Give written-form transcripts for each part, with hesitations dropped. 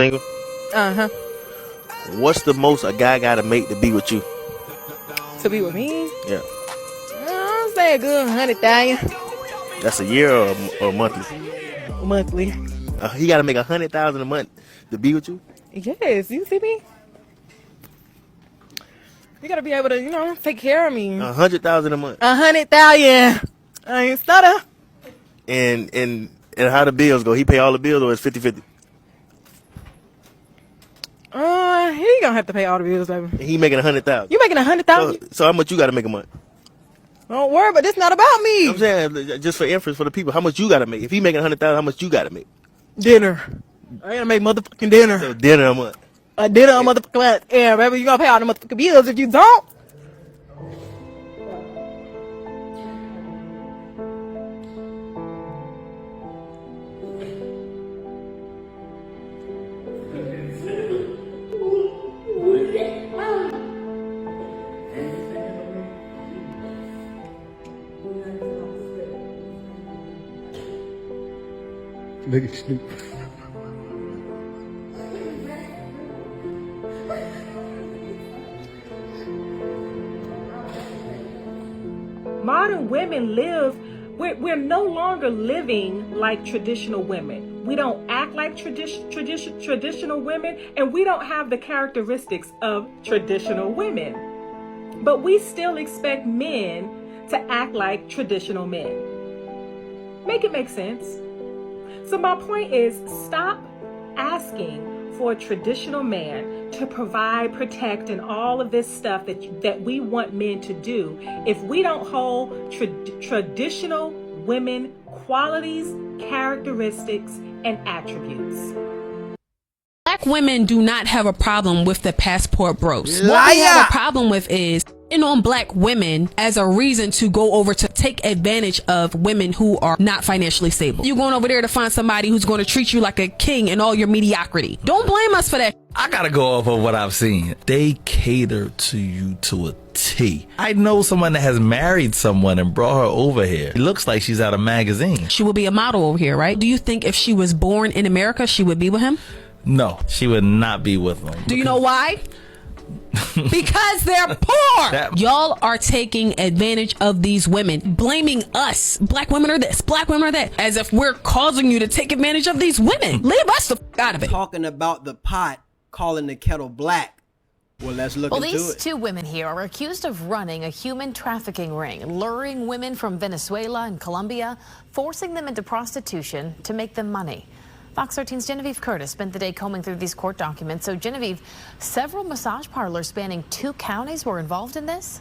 Single? Uh-huh. What's the most a guy gotta make to be with you? To be with me? Yeah. I'll say a good 100,000. That's a year or monthly? Monthly. He gotta make 100,000 a month to be with you? Yes, you see me? You gotta be able to, take care of me. 100,000 a month. 100,000. I ain't stutter. And how the bills go? He pay all the bills or it's 50-50? He gonna have to pay all the bills, baby. And he making 100,000. You making 100,000? So how much you gotta make a month? Don't worry, but this not about me. I'm saying just for inference for the people, how much you gotta make? If he making 100,000, how much you gotta make? Dinner. I gotta make motherfucking dinner. So dinner a month. A dinner a motherfucking month. Yeah, baby, you gonna pay all the motherfucking bills. If you don't, Nigga Snoop. Modern women we're no longer living like traditional women. We don't act like traditional women, and we don't have the characteristics of traditional women. But we still expect men to act like traditional men. Make it make sense. So my point is, stop asking for a traditional man to provide, protect, and all of this stuff that we want men to do if we don't hold traditional women qualities, characteristics, and attributes. Black women do not have a problem with the passport bros. Liar. What we have a problem with is on black women as a reason to go over to take advantage of women who are not financially stable. You're going over there to find somebody who's going to treat you like a king in all your mediocrity. Don't blame us for that. I gotta go off of what I've seen. They cater to you to a T. I know someone that has married someone and brought her over here. It looks like she's out of magazine. She will be a model over here, right? Do you think if she was born in America, she would be with him? No, she would not be with him. Do you know why? Because they're poor. Y'all are taking advantage of these women, blaming us. Black women are this, black women are that, as if we're causing you to take advantage of these women. Leave us the f out of it. Talking about the pot, calling the kettle black. Well, let's look into it. Well, these two women here are accused of running a human trafficking ring, luring women from Venezuela and Colombia, forcing them into prostitution to make them money. Fox 13's Genevieve Curtis spent the day combing through these court documents. So, Genevieve, several massage parlors spanning 2 counties were involved in this?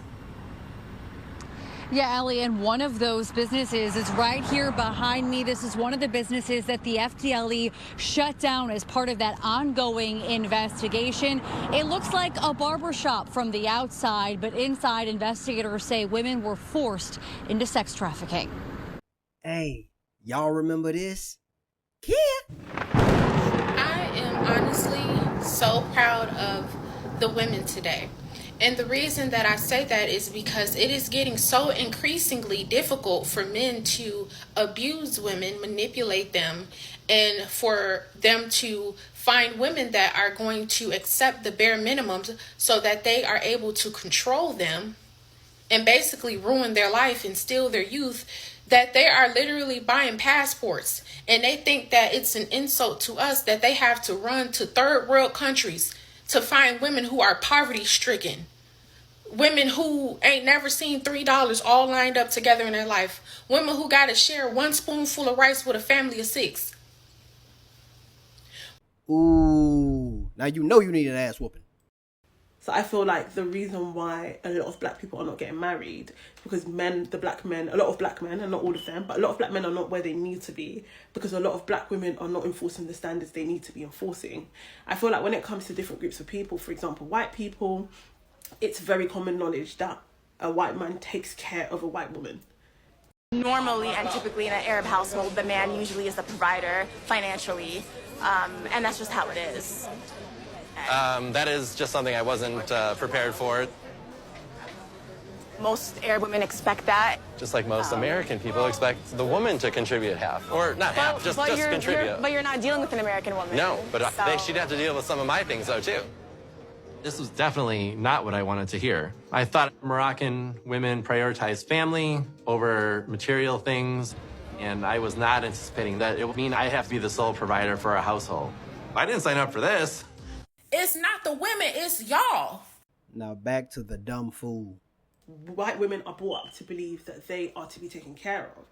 Yeah, Ellie, and one of those businesses is right here behind me. This is one of the businesses that the FDLE shut down as part of that ongoing investigation. It looks like a barber shop from the outside, but inside, investigators say women were forced into sex trafficking. Hey, y'all remember this? I am honestly so proud of the women today. And the reason that I say that is because it is getting so increasingly difficult for men to abuse women, manipulate them, and for them to find women that are going to accept the bare minimums so that they are able to control them and basically ruin their life and steal their youth, that they are literally buying passports. And they think that it's an insult to us that they have to run to third world countries to find women who are poverty stricken. Women who ain't never seen $3 all lined up together in their life. Women who got to share 1 spoonful of rice with a family of 6. Ooh, now you know you need an ass whooping. So I feel like the reason why a lot of black people are not getting married, because a lot of black men, and not all of them, but a lot of black men are not where they need to be, because a lot of black women are not enforcing the standards they need to be enforcing. I feel like when it comes to different groups of people, for example, white people, it's very common knowledge that a white man takes care of a white woman. Normally and typically in an Arab household, the man usually is the provider financially, and that's just how it is. That is just something I wasn't prepared for. Most Arab women expect that. Just like most American people expect the woman to contribute half. Or not half, just contribute. But you're not dealing with an American woman. No, but she'd have to deal with some of my things, though, too. This was definitely not what I wanted to hear. I thought Moroccan women prioritize family over material things, and I was not anticipating that it would mean I have to be the sole provider for a household. I didn't sign up for this. It's not the women, it's y'all. Now back to the dumb fool. White women are brought up to believe that they are to be taken care of.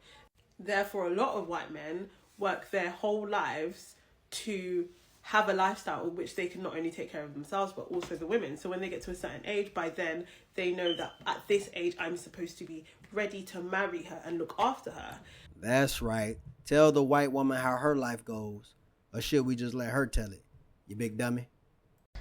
Therefore, a lot of white men work their whole lives to have a lifestyle in which they can not only take care of themselves, but also the women. So when they get to a certain age, by then, they know that at this age, I'm supposed to be ready to marry her and look after her. That's right. Tell the white woman how her life goes. Or should we just let her tell it? You big dummy.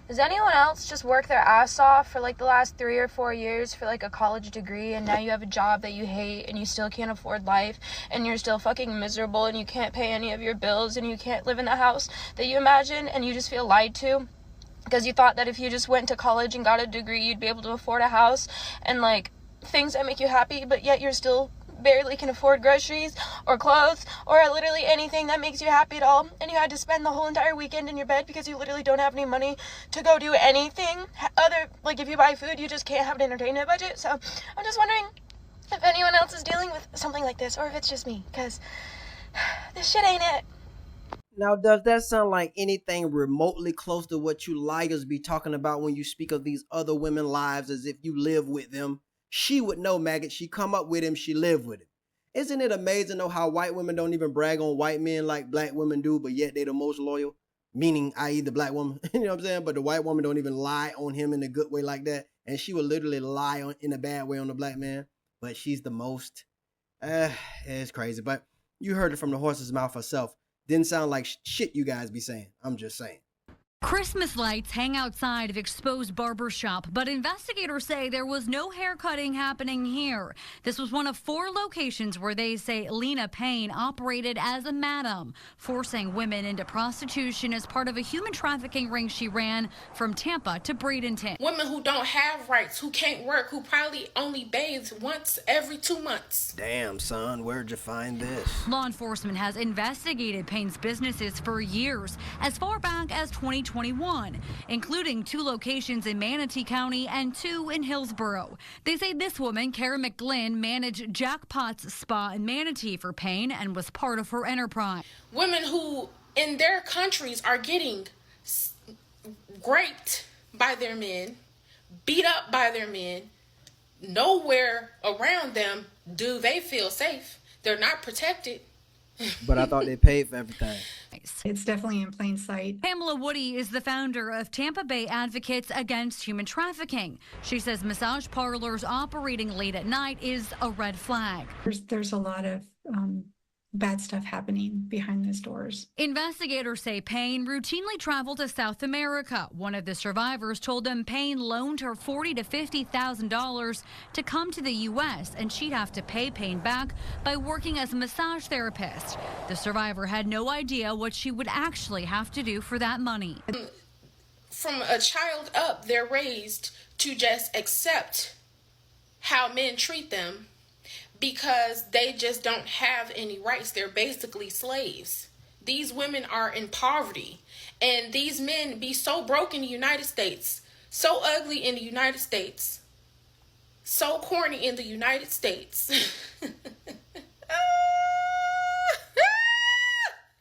Does anyone else just work their ass off for like the last 3 or 4 years for like a college degree, and now you have a job that you hate and you still can't afford life and you're still fucking miserable and you can't pay any of your bills and you can't live in the house that you imagine, and you just feel lied to because you thought that if you just went to college and got a degree you'd be able to afford a house and like things that make you happy, but yet you're still barely can afford groceries or clothes or literally anything that makes you happy at all, and you had to spend the whole entire weekend in your bed because you literally don't have any money to go do anything other, like if you buy food you just can't have an entertainment budget. So I'm just wondering if anyone else is dealing with something like this or if it's just me, because this shit ain't it. Now, does that sound like anything remotely close to what you liars be talking about when you speak of these other women's lives as if you live with them? She would know, maggot. She come up with him. She lived with him. Isn't it amazing, though, how white women don't even brag on white men like black women do, but yet they the most loyal? Meaning, i.e. the black woman. You know what I'm saying? But the white woman don't even lie on him in a good way like that. And she would literally lie in a bad way on the black man. But she's the most. It's crazy. But you heard it from the horse's mouth herself. Didn't sound like shit you guys be saying. I'm just saying. Christmas lights hang outside of exposed barber shop, but investigators say there was no haircutting happening here. This was one of 4 locations where they say Lena Payne operated as a madam, forcing women into prostitution as part of a human trafficking ring she ran from Tampa to Bradenton. Women who don't have rights, who can't work, who probably only bathe once every 2 months. Damn, son, where'd you find this? Law enforcement has investigated Payne's businesses for years, as far back as 2021, including 2 locations in Manatee County and 2 in Hillsborough. They say this woman, Kara McGlynn, managed Jackpot's Spa in Manatee for Payne and was part of her enterprise. Women who in their countries are getting raped by their men, beat up by their men, nowhere around them do they feel safe. They're not protected. But I thought they paid for everything. It's definitely in plain sight. Pamela Woody is the founder of Tampa Bay Advocates Against Human Trafficking. She says massage parlors operating late at night is a red flag. There's a lot of bad stuff happening behind those doors. Investigators say Payne routinely traveled to South America. One of the survivors told them Payne loaned her $40,000 to $50,000 to come to the U.S., and she'd have to pay Payne back by working as a massage therapist. The survivor had no idea what she would actually have to do for that money. From a child up, they're raised to just accept how men treat them, because they just don't have any rights. They're basically slaves. These women are in poverty, and these men be so broke in the United States, so ugly in the United States, so corny in the United States.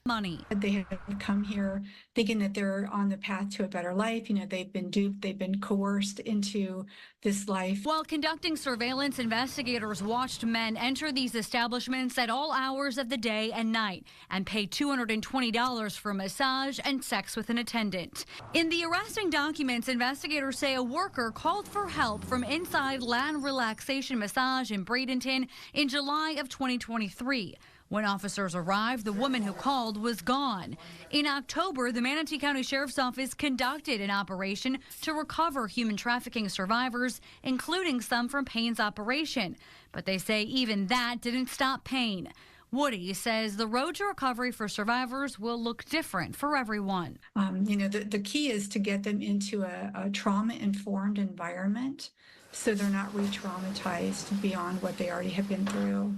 Money. They have come here thinking that they're on the path to a better life. You know, they've been duped, they've been coerced into this life. While conducting surveillance, investigators watched men enter these establishments at all hours of the day and night and pay $220 for a massage and sex with an attendant. In the arresting documents, investigators say a worker called for help from Inside Land Relaxation Massage in Bradenton in July of 2023. When officers arrived, the woman who called was gone. In October, the Manatee County Sheriff's Office conducted an operation to recover human trafficking survivors, including some from Payne's operation. But they say even that didn't stop Payne. Woody says the road to recovery for survivors will look different for everyone. You know, the key is to get them into a trauma-informed environment so they're not re-traumatized beyond what they already have been through.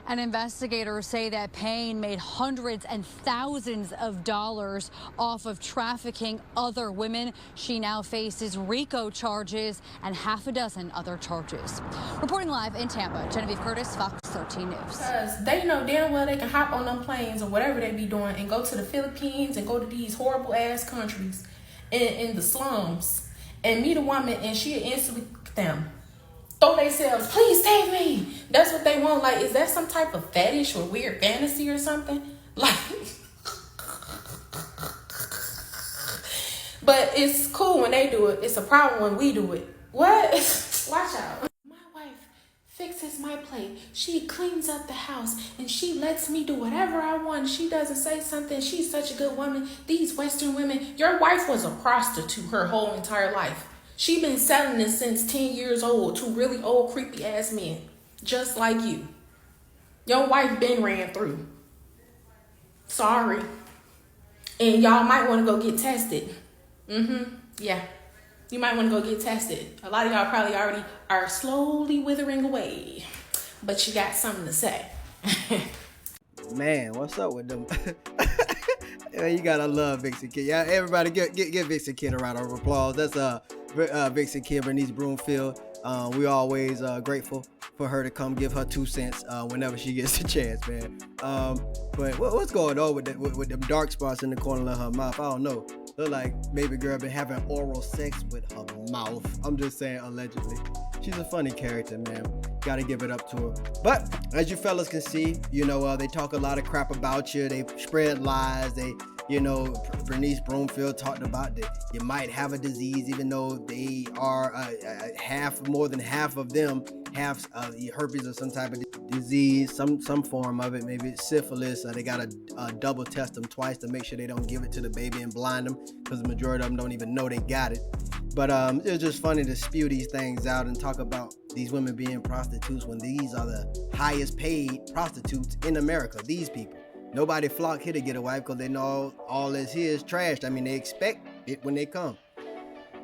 And investigators say that Payne made hundreds and thousands of dollars off of trafficking other women. She now faces RICO charges and half a dozen other charges. Reporting live in Tampa, Genevieve Curtis, Fox 13 News. Because they know damn well they can hop on them planes or whatever they be doing and go to the Philippines and go to these horrible ass countries in the slums and meet a woman and she'll instantly them. Throw themselves, please save me. That's what they want. Like, is that some type of fetish or weird fantasy or something? Like, but it's cool when they do it. It's a problem when we do it. What? Watch out. My wife fixes my plate. She cleans up the house and she lets me do whatever I want. She doesn't say something. She's such a good woman. These Western women, your wife was a prostitute her whole entire life. She been selling this since 10 years old to really old creepy ass men, just like you. Your wife been ran through. Sorry. And y'all might want to go get tested. Yeah. You might want to go get tested. A lot of y'all probably already are slowly withering away, but you got something to say. Man, what's up with them? You gotta love Vixen Kid. Yeah, everybody get Vixen Kid a round of applause. That's Vixen Kid, Bernice Broomfield. We always grateful for her to come give her 2 cents whenever she gets a chance, man. But what's going on with them dark spots in the corner of her mouth? I don't know. Look like baby girl been having oral sex with her mouth. I'm just saying, allegedly. She's a funny character, man. Gotta give it up to her. But as you fellas can see, they talk a lot of crap about you. They spread lies. They, Bernice Broomfield talked about that you might have a disease, even though they are more than half of them have herpes or some type of disease, some form of it. Maybe it's syphilis. They gotta double test them twice to make sure they don't give it to the baby and blind them, because the majority of them don't even know they got it. But it's just funny to spew these things out and talk about these women being prostitutes when these are the highest paid prostitutes in America. These people. Nobody flock here to get a wife because they know all this here is trashed. I mean, they expect it when they come.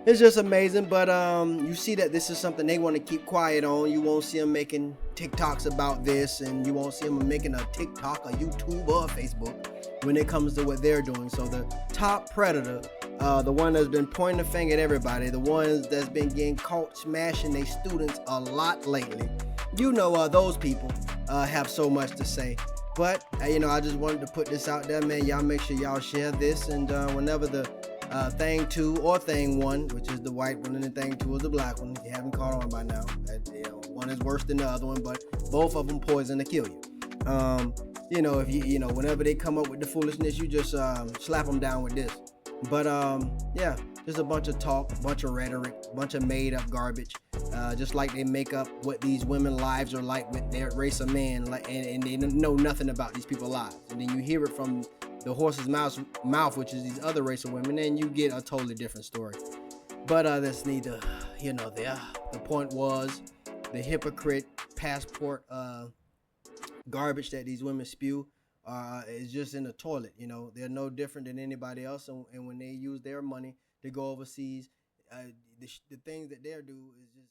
It's just amazing, but you see that this is something they want to keep quiet on. You won't see them making TikToks about this, and you won't see them making a TikTok, a YouTube, or a Facebook when it comes to what they're doing. So the top predator, the one that's been pointing the finger at everybody, the ones that's been getting caught smashing their students a lot lately, those people have so much to say. But, I just wanted to put this out there, man. Y'all make sure y'all share this. And whenever the thing 2 or thing 1, which is the white one, and the thing 2 is the black one, if you haven't caught on by now, one is worse than the other one, but both of them poison to kill you. If whenever they come up with the foolishness, you just slap them down with this. But, just a bunch of talk, a bunch of rhetoric, a bunch of made up garbage. Just like they make up what these women's lives are like with their race of men, and they know nothing about these people's lives. And then you hear it from the horse's mouth, which is these other race of women, and you get a totally different story. But that's neither here nor there. The point was the hypocrite passport garbage that these women spew is just in the toilet. They're no different than anybody else, and when they use their money to go overseas, the things that they do is just